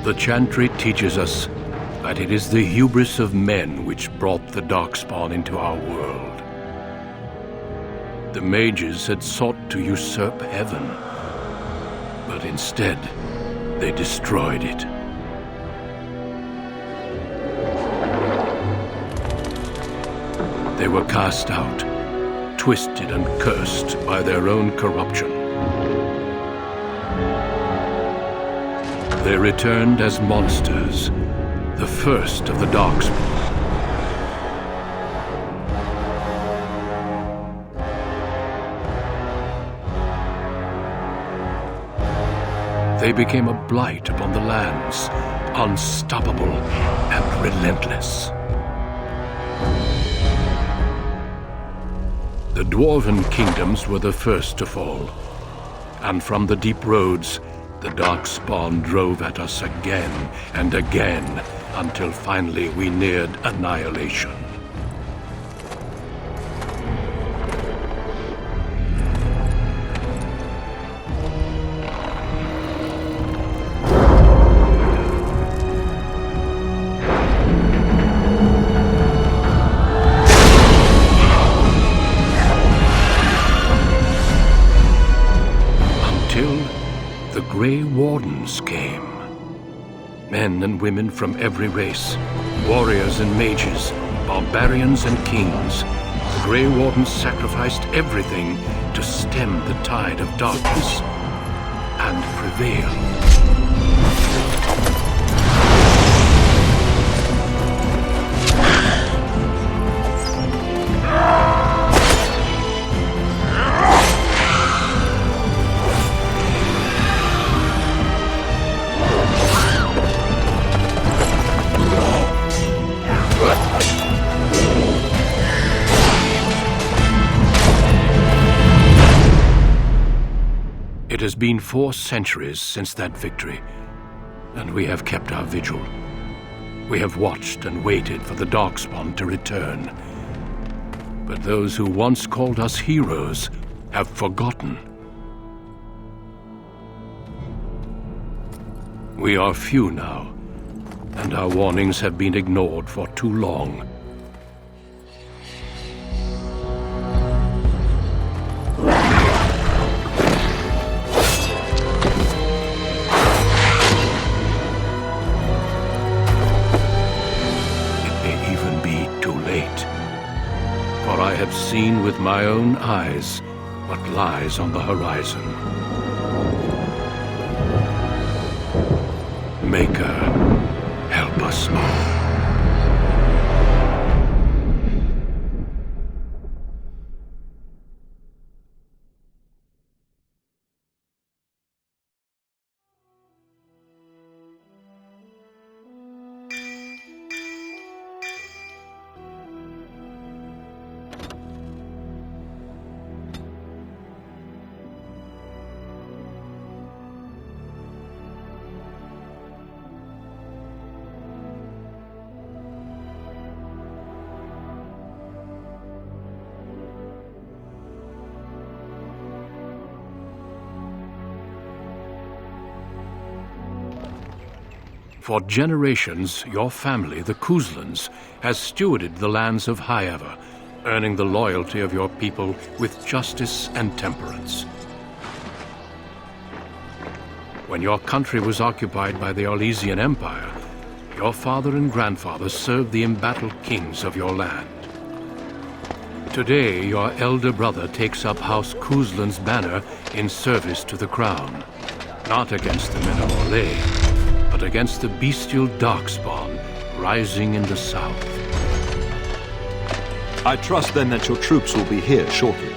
The Chantry teaches us that it is the hubris of men which brought the Darkspawn into our world. The mages had sought to usurp heaven, but instead, they destroyed it. They were cast out, twisted and cursed by their own corruption. They returned as monsters, the first of the Darkspawn. They became a blight upon the lands, unstoppable and relentless. The Dwarven kingdoms were the first to fall, and from the deep roads, the Darkspawn drove at us again and again, until finally we neared annihilation. The Grey Wardens came. Men and women from every race, warriors and mages, barbarians and kings. The Grey Wardens sacrificed everything to stem the tide of darkness and prevail. It has been 4 centuries since that victory, and we have kept our vigil. We have watched and waited for the Darkspawn to return. But those who once called us heroes have forgotten. We are few now, and our warnings have been ignored for too long. For I have seen with my own eyes what lies on the horizon. Maker, help us all. For generations, your family, the Kuzlans, has stewarded the lands of Highever, earning the loyalty of your people with justice and temperance. When your country was occupied by the Orlesian Empire, your father and grandfather served the embattled kings of your land. Today, your elder brother takes up House Kuzlan's banner in service to the crown, not against the men of Orlais, but against the bestial Darkspawn rising in the south. I trust then that your troops will be here shortly.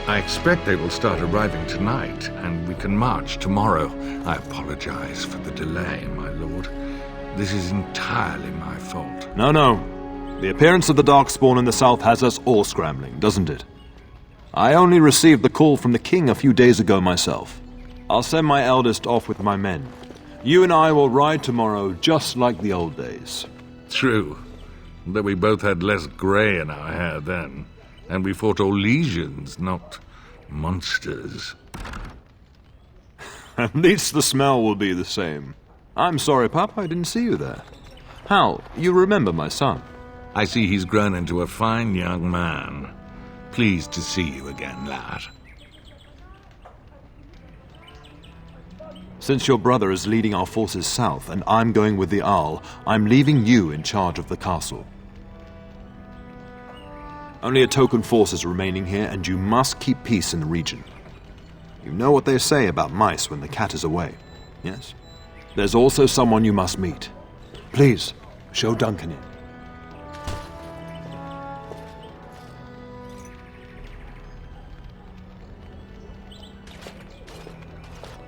I expect they will start arriving tonight, and we can march tomorrow. I apologize for the delay, my lord. This is entirely my fault. No. The appearance of the Darkspawn in the south has us all scrambling, doesn't it? I only received the call from the king a few days ago myself. I'll send my eldest off with my men. You and I will ride tomorrow just like the old days. True, though we both had less grey in our hair then, and we fought Orlesians, not monsters. At least the smell will be the same. I'm sorry, Pup, I didn't see you there. Hal, you remember my son? I see he's grown into a fine young man. Pleased to see you again, lad. Since your brother is leading our forces south and I'm going with the Arl, I'm leaving you in charge of the castle. Only a token force is remaining here, and you must keep peace in the region. You know what they say about mice when the cat is away, yes? There's also someone you must meet. Please, show Duncan in.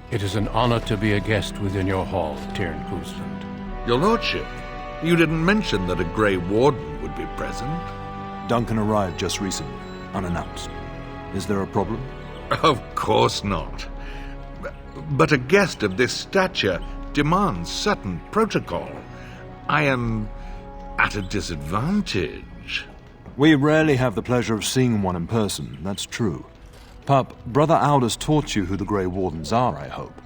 It is an honor to be a guest within your hall, Tyrn Cousland. Your lordship, you didn't mention that a Grey Warden would be present. Duncan arrived just recently, unannounced. Is there a problem? Of course not. But a guest of this stature demands certain protocol. I am at a disadvantage. We rarely have the pleasure of seeing one in person, that's true. Pup, Brother Aldous taught you who the Grey Wardens are, I hope.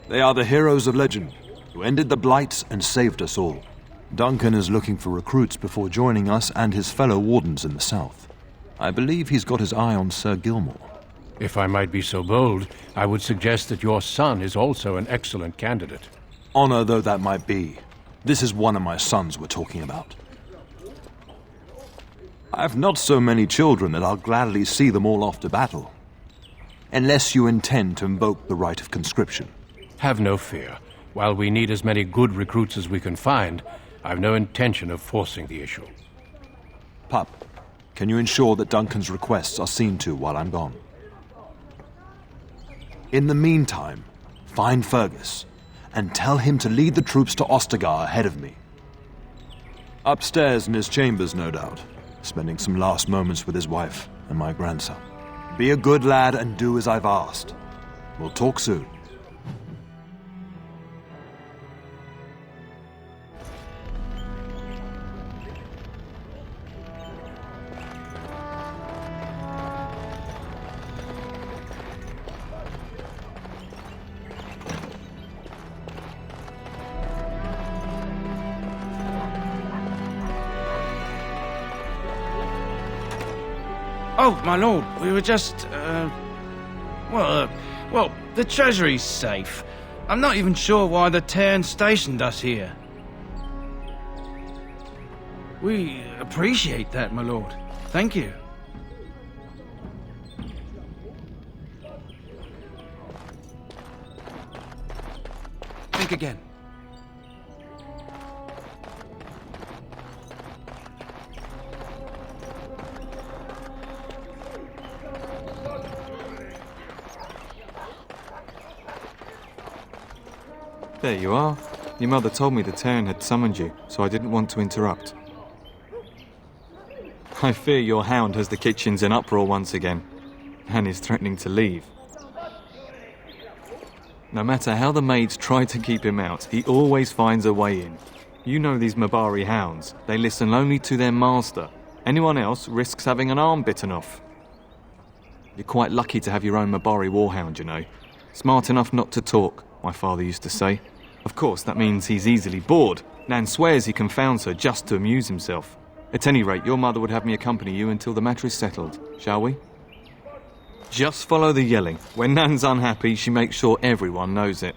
They are the heroes of legend, who ended the Blights and saved us all. Duncan is looking for recruits before joining us and his fellow Wardens in the south. I believe he's got his eye on Sir Gilmore. If I might be so bold, I would suggest that your son is also an excellent candidate. Honor though that might be, this is one of my sons we're talking about. I've not so many children that I'll gladly see them all off to battle. Unless you intend to invoke the right of conscription. Have no fear. While we need as many good recruits as we can find, I've no intention of forcing the issue. Pup, can you ensure that Duncan's requests are seen to while I'm gone? In the meantime, find Fergus, and tell him to lead the troops to Ostagar ahead of me. Upstairs in his chambers, no doubt, spending some last moments with his wife and my grandson. Be a good lad and do as I've asked. We'll talk soon. Oh, my lord, we were just, well, the treasury's safe. I'm not even sure why the Tyrn stationed us here. We appreciate that, my lord. Thank you. Think again. There you are. Your mother told me the Tyrn had summoned you, so I didn't want to interrupt. I fear your hound has the kitchens in uproar once again, and is threatening to leave. No matter how the maids try to keep him out, he always finds a way in. You know these Mabari hounds. They listen only to their master. Anyone else risks having an arm bitten off. You're quite lucky to have your own Mabari warhound, you know. Smart enough not to talk, my father used to say. Of course, that means he's easily bored. Nan swears he confounds her just to amuse himself. At any rate, your mother would have me accompany you until the matter is settled, shall we? Just follow the yelling. When Nan's unhappy, she makes sure everyone knows it.